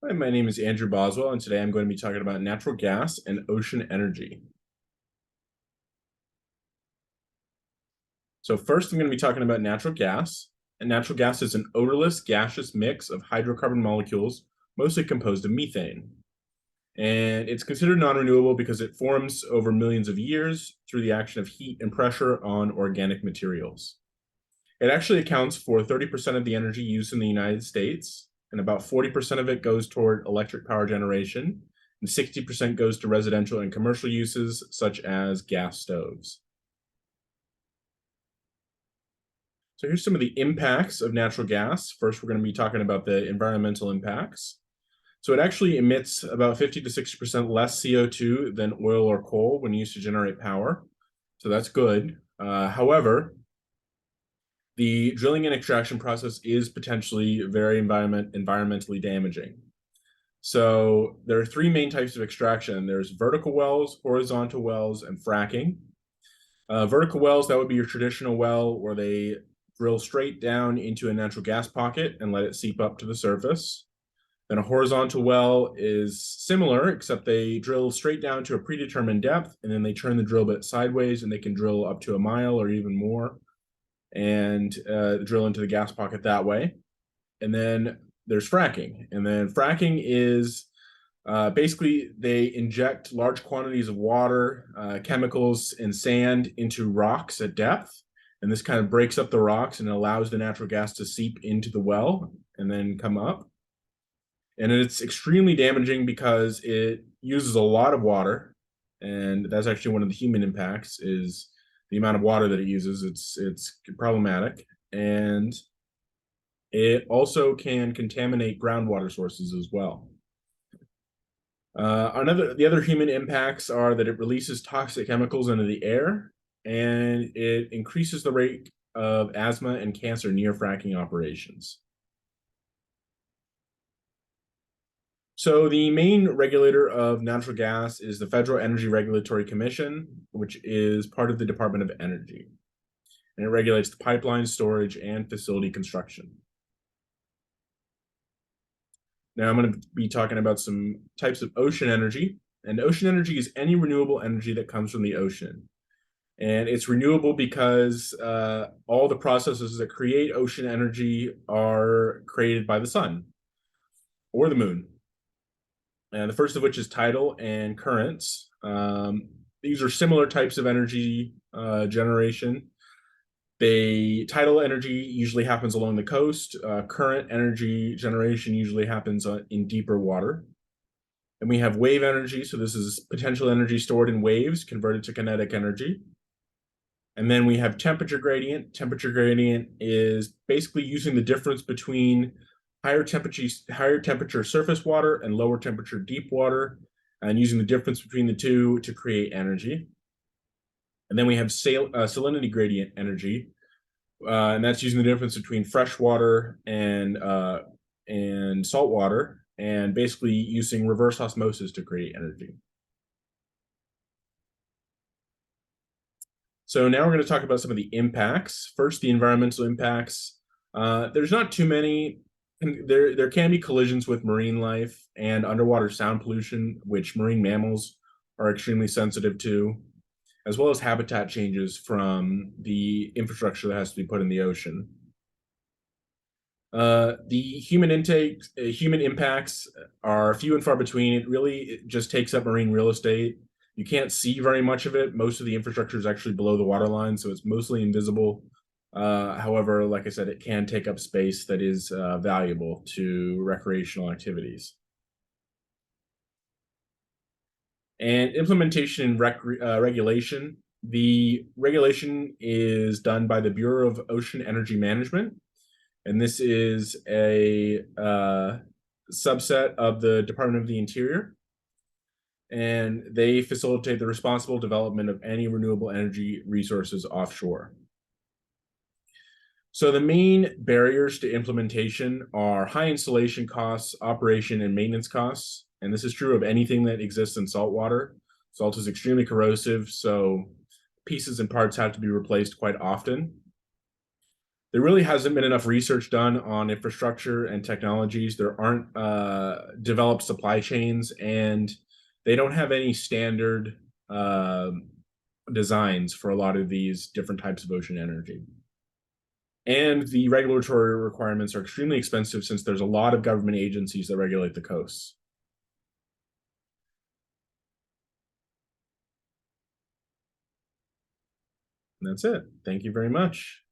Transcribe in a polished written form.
Hi, my name is Andrew Boswell, and today I'm going to be talking about natural gas and ocean energy. So first, I'm going to be talking about natural gas. And natural gas is an odorless, gaseous mix of hydrocarbon molecules, mostly composed of methane. And it's considered non-renewable because it forms over millions of years through the action of heat and pressure on organic materials. It actually accounts for 30% of the energy used in the United States, and about 40% of it goes toward electric power generation, and 60% goes to residential and commercial uses, such as gas stoves. So here's some of the impacts of natural gas. First, we're going to be talking about the environmental impacts. So it actually emits about 50 to 60% less CO2 than oil or coal when used to generate power. So that's good. However, the drilling and extraction process is potentially very environmentally damaging. So there are three main types of extraction. There's vertical wells, horizontal wells, and fracking. Vertical wells, that would be your traditional well where they drill straight down into a natural gas pocket and let it seep up to the surface. Then a horizontal well is similar, except they drill straight down to a predetermined depth, and then they turn the drill bit sideways, and they can drill up to a mile or even more and drill into the gas pocket that way. And then there's fracking. And then fracking is basically they inject large quantities of water, chemicals, and sand into rocks at depth. And this kind of breaks up the rocks and allows the natural gas to seep into the well and then come up. And it's extremely damaging because it uses a lot of water. And that's actually one of the human impacts is the amount of water that it uses. It's problematic. And it also can contaminate groundwater sources as well. The other human impacts are that it releases toxic chemicals into the air, and it increases the rate of asthma and cancer near fracking operations. So the main regulator of natural gas is the Federal Energy Regulatory Commission, which is part of the Department of Energy. And it regulates the pipeline, storage, and facility construction. Now I'm going to be talking about some types of ocean energy. And ocean energy is any renewable energy that comes from the ocean. And it's renewable because all the processes that create ocean energy are created by the sun or the moon. And the first of which is tidal and currents. These are similar types of energy generation. Tidal energy usually happens along the coast. Current energy generation usually happens in deeper water. And we have wave energy. So this is potential energy stored in waves converted to kinetic energy. And then we have temperature gradient. Temperature gradient is basically using the difference between higher temperature surface water and lower temperature deep water, and using the difference between the two to create energy. And then we have salinity gradient energy, and that's using the difference between fresh water and salt water, and basically using reverse osmosis to create energy. So now we're going to talk about some of the impacts. First, the environmental impacts. There's not too many. There can be collisions with marine life and underwater sound pollution, which marine mammals are extremely sensitive to, as well as habitat changes from the infrastructure that has to be put in the ocean. The human impacts are few and far between. It just takes up marine real estate. You can't see very much of it. Most of the infrastructure is actually below the waterline, so it's mostly invisible. However, like I said, it can take up space that is valuable to recreational activities. And implementation and regulation. The regulation is done by the Bureau of Ocean Energy Management, and this is a subset of the Department of the Interior. And they facilitate the responsible development of any renewable energy resources offshore. So the main barriers to implementation are high installation costs, operation and maintenance costs. And this is true of anything that exists in saltwater. Salt is extremely corrosive, so pieces and parts have to be replaced quite often. there really hasn't been enough research done on infrastructure and technologies. There aren't developed supply chains, and they don't have any standard designs for a lot of these different types of ocean energy. And the regulatory requirements are extremely expensive since there's a lot of government agencies that regulate the coasts. And that's it. Thank you very much.